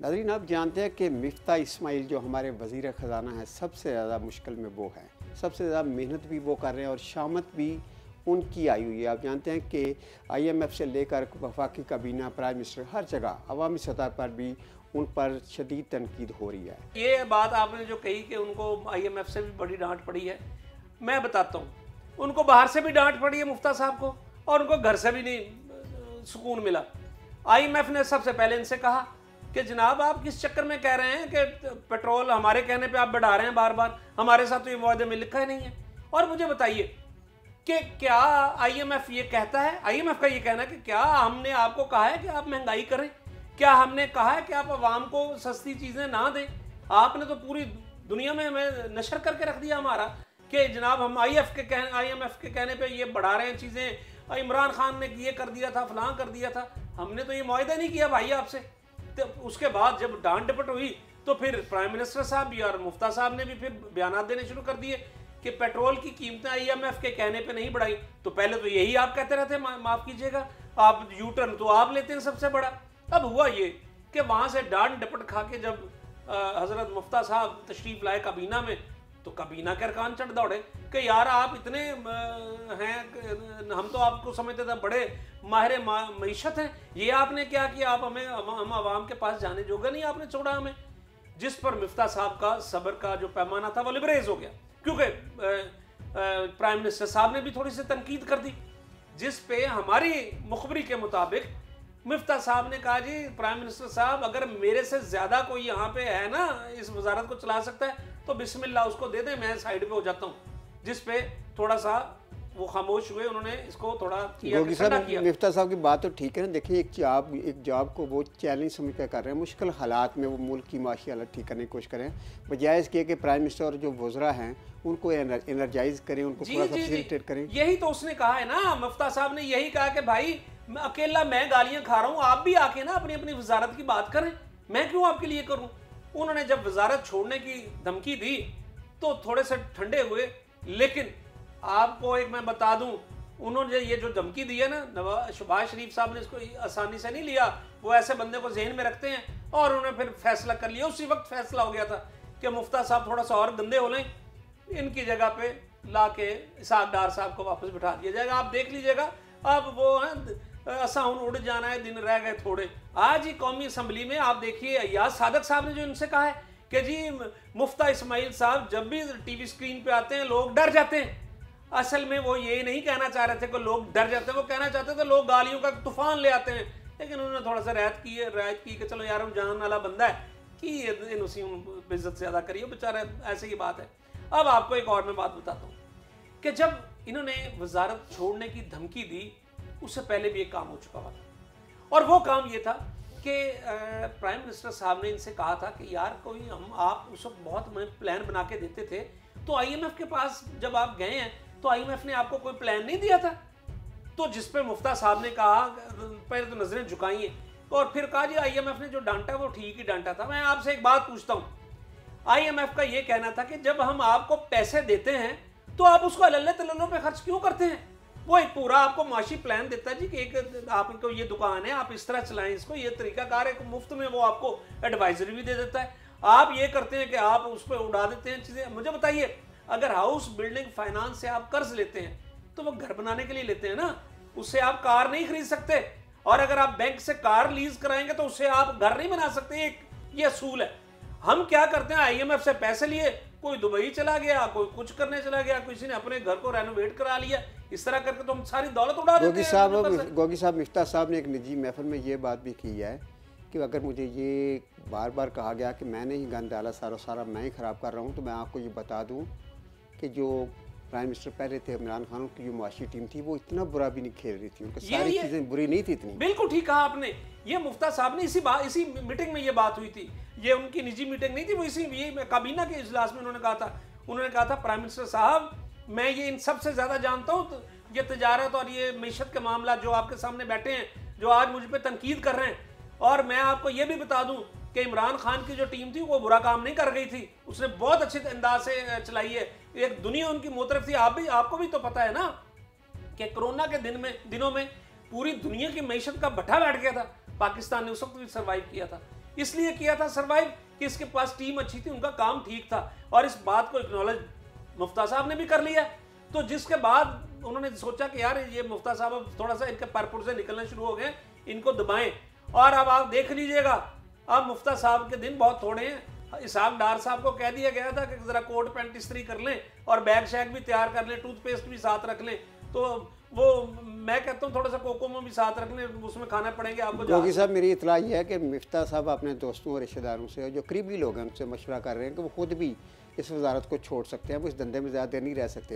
नाज़रीन, आप जानते हैं कि मिफ्ता इस्माइल जो हमारे वज़ीर ख़जाना हैं, सबसे ज़्यादा मुश्किल में वो हैं। सबसे ज़्यादा मेहनत भी वो कर रहे हैं और शामत भी उनकी आई हुई है। आप जानते हैं कि IMF से लेकर वफाकी काबीना, प्राइम मिनिस्टर, हर जगह अवामी सतह पर भी उन पर शदीद तनकीद हो रही है। ये बात आपने जो कही कि उनको IMF से भी बड़ी डांट पड़ी है, मैं बताता हूँ। उनको बाहर से भी डांट पड़ी है मुफ्ता साहब को, और उनको घर से भी नहीं सुकून मिला। IMF ने सबसे पहले इनसे कहा कि जनाब आप किस चक्कर में कह रहे हैं कि पेट्रोल हमारे कहने पे आप बढ़ा रहे हैं बार बार, हमारे साथ तो ये मुआहदे में लिखा ही नहीं है। और मुझे बताइए कि क्या IMF ये कहता है, IMF का ये कहना है कि क्या हमने आपको कहा है कि आप महंगाई करें? क्या हमने कहा है कि आप आवाम को सस्ती चीज़ें ना दें? आपने तो पूरी दुनिया में हमें नशर करके रख दिया हमारा कि जनाब हम IMF के कहने पे ये बढ़ा रहे हैं चीज़ें, इमरान खान ने ये कर दिया था, फलां कर दिया था। हमने तो ये मुआहदा नहीं किया भाई आपसे। तो उसके बाद जब डांट डपट हुई तो फिर प्राइम मिनिस्टर साहब भी और मुफ्ता साहब ने भी फिर बयान देने शुरू कर दिए कि पेट्रोल की कीमतें IMF के कहने पे नहीं बढ़ाई। तो पहले तो यही आप कहते रहते, माफ़ कीजिएगा, आप यू टर्न तो आप लेते हैं सबसे बड़ा। अब हुआ ये कि वहाँ से डांट डपट खा के जब हज़रत मुफ्ता साहब तशरीफ़ लाए काबीना में, तो काबीना के अरकान चढ़ दौड़े कि यार आप इतने हैं, हम तो आपको समझते थे बड़े माहिर मईशत हैं, ये आपने क्या किया? आप हम आवाम के पास जाने जोगा नहीं आपने छोड़ा हमें। जिस पर मुफ्ता साहब का सब्र का जो पैमाना था वो लिबरेज हो गया, क्योंकि प्राइम मिनिस्टर साहब ने भी थोड़ी सी तनकीद कर दी, जिस पे हमारी मुखबरी के मुताबिक मुफ्ता साहब ने कहा, जी प्राइम मिनिस्टर साहब अगर मेरे से ज़्यादा कोई यहाँ पे है ना इस वजारत को चला सकता है तो बिस्मिल्लाह उसको दे दें, मैं साइड पे हो जाता हूँ। जिस पे थोड़ा सा वो खामोश हुए, उन्होंने इसको थोड़ा किया। मुफ्ता साहब की बात तो ठीक है ना। देखिए, एक जॉब को वो चैलेंज समझ कर कर रहे हैं, मुश्किल हालात में वो मुल्क की माशी हालत ठीक करने की कोशिश करें, बजाय इसके कि प्राइम मिनिस्टर और जो वज़रा हैं उनको एनर्जाइज करें, उनको थोड़ा सा फैसिलिटेट करें। यही तो उसने कहा है ना, मुफ्ता साहब ने यही कहा कि भाई अकेला मैं गालियां खा रहा हूँ, आप भी आके ना अपनी अपनी वजारत की बात करें, मैं क्यों आपके लिए करूँ। उन्होंने जब वजारत छोड़ने की धमकी दी तो थोड़े से ठंडे हुए, लेकिन आपको एक मैं बता दूं, उन्होंने ये जो धमकी दी है ना, शहबाज शरीफ साहब ने इसको आसानी से नहीं लिया। वो ऐसे बंदे को जहन में रखते हैं और उन्होंने फिर फैसला कर लिया। उसी वक्त फैसला हो गया था कि मुफ्ता साहब थोड़ा सा और गंदे हो लें, इनकी जगह पे ला के इसहाक डार साहब को वापस बिठा दिया जाएगा। आप देख लीजिएगा, अब वो है ऐसा उड़ जाना है, दिन रह गए थोड़े। आज ही कौमी असम्बली में आप देखिए, अय्याज सादक साहब ने जो इनसे कहा है कि जी मुफ्ता इस्माइल साहब जब भी टीवी स्क्रीन पे आते हैं लोग डर जाते हैं। असल में वो ये नहीं कहना चाह रहे थे कि लोग डर जाते हैं, वो कहना चाहते थे लोग गालियों का तूफान ले आते हैं। लेकिन उन्होंने थोड़ा सा रियायत की कि चलो यार वो जान वाला बंदा है कि इन उसी इज्जत से अदा करिए, बेचारा ऐसे की बात है। अब आपको एक और मैं बात बताता हूँ कि जब इन्होंने वजारत छोड़ने की धमकी दी, उससे पहले भी एक काम हो चुका हुआ था, और वो काम ये था कि प्राइम मिनिस्टर साहब ने इनसे कहा था कि यार कोई आप उस वक्त बहुत प्लान बना के देते थे, तो IMF के पास जब आप गए हैं तो IMF ने आपको कोई प्लान नहीं दिया था। तो जिस पे मुफ्ता साहब ने कहा, पहले तो नजरें झुकाई हैं और फिर कहा जी IMF ने जो डांटा वो ठीक ही डांटा था। मैं आपसे एक बात पूछता हूँ, IMF का ये कहना था कि जब हम आपको पैसे देते हैं तो आप उसको अल्ले तल्लों पे खर्च क्यों करते हैं। वो एक पूरा आपको माशी प्लान देता है जी कि एक आपको ये दुकान है, आप इस तरह चलाएं इसको, ये तरीकाकार है, मुफ्त में वो आपको एडवाइजरी भी दे देता है। आप ये करते हैं कि आप उस पर उड़ा देते हैं चीज़ें। मुझे बताइए, अगर हाउस बिल्डिंग फाइनेंस से आप कर्ज लेते हैं तो वो घर बनाने के लिए लेते हैं ना, उससे आप कार नहीं खरीद सकते। और अगर आप बैंक से कार लीज कराएंगे तो उससे आप घर नहीं बना सकते। एक ये असूल है। हम क्या करते हैं, IMF से पैसे लिए, कोई दुबई चला गया, कोई कुछ करने चला गया, किसी ने अपने घर को रेनोवेट करा लिया, इस तरह करके तो हम सारी दौलत उड़ा देते हैं। गोगी साहब मुफ्ता साहब ने एक निजी महफिल में ये बात भी की है कि अगर मुझे ये बार बार कहा गया कि मैंने ही गंद डाला, सारा मैं ही ख़राब कर रहा हूँ, तो मैं आपको ये बता दूँ कि जो प्राइम मिनिस्टर पहले थे इमरान खान की जो मुआशी टीम थी वो इतना बुरा भी नहीं खेल रही थी, उनकी सारी चीज़ें बुरी नहीं थी इतनी। बिल्कुल ठीक कहा आपने। ये मुफ्ता साहब ने इसी मीटिंग में ये बात हुई थी, ये उनकी निजी मीटिंग नहीं थी, वो ये काबीना के इजलास में उन्होंने कहा था प्राइम मिनिस्टर साहब मैं ये इन सबसे ज़्यादा जानता हूँ, तो ये तजारत और ये मीशत के मामला जो आपके सामने बैठे हैं, जो आज मुझ पर तनकीद कर रहे हैं, और मैं आपको ये भी बता दूँ कि इमरान खान की जो टीम थी वो बुरा काम नहीं कर गई थी, उसने बहुत अच्छे अंदाज से चलाई है। एक दुनिया उनकी मुतरफ थी। आपको भी तो पता है ना कि कोरोना के दिनों में पूरी दुनिया की मईशत का भट्ठा बैठ गया था, पाकिस्तान ने उस वक्त भी सर्वाइव किया था। इसलिए किया था सरवाइव कि इसके पास टीम अच्छी थी, उनका काम ठीक था, और इस बात को एक्नॉलेज मुफ्ता साहब ने भी कर लिया। तो जिसके बाद उन्होंने सोचा कि यार ये मुफ्ता साहब अब थोड़ा सा इनके परपुर से निकलना शुरू हो गए, इनको दबाएं। और अब आप देख लीजिएगा, अब मुफ्ता साहब के दिन बहुत थोड़े हैं। इसहाक डार साहब को कह दिया गया था कि जरा कोट पैंट इस्त्री कर लें और बैग शैग भी तैयार कर लें, टूथपेस्ट भी साथ रख लें। तो वो मैं कहता हूँ थोड़ा सा कोकोमो भी साथ रख लें, उसमें खाना पड़ेंगे आपको। गोगी साहब, मेरी इतला ये है कि मिफ्ता साहब अपने दोस्तों और रिश्तेदारों से, जो करीबी लोग हैं, उनसे मशवरा कर रहे हैं कि वो खुद भी इस वजारत को छोड़ सकते हैं, वो इस धंधे में ज़्यादा देर नहीं रह सकते।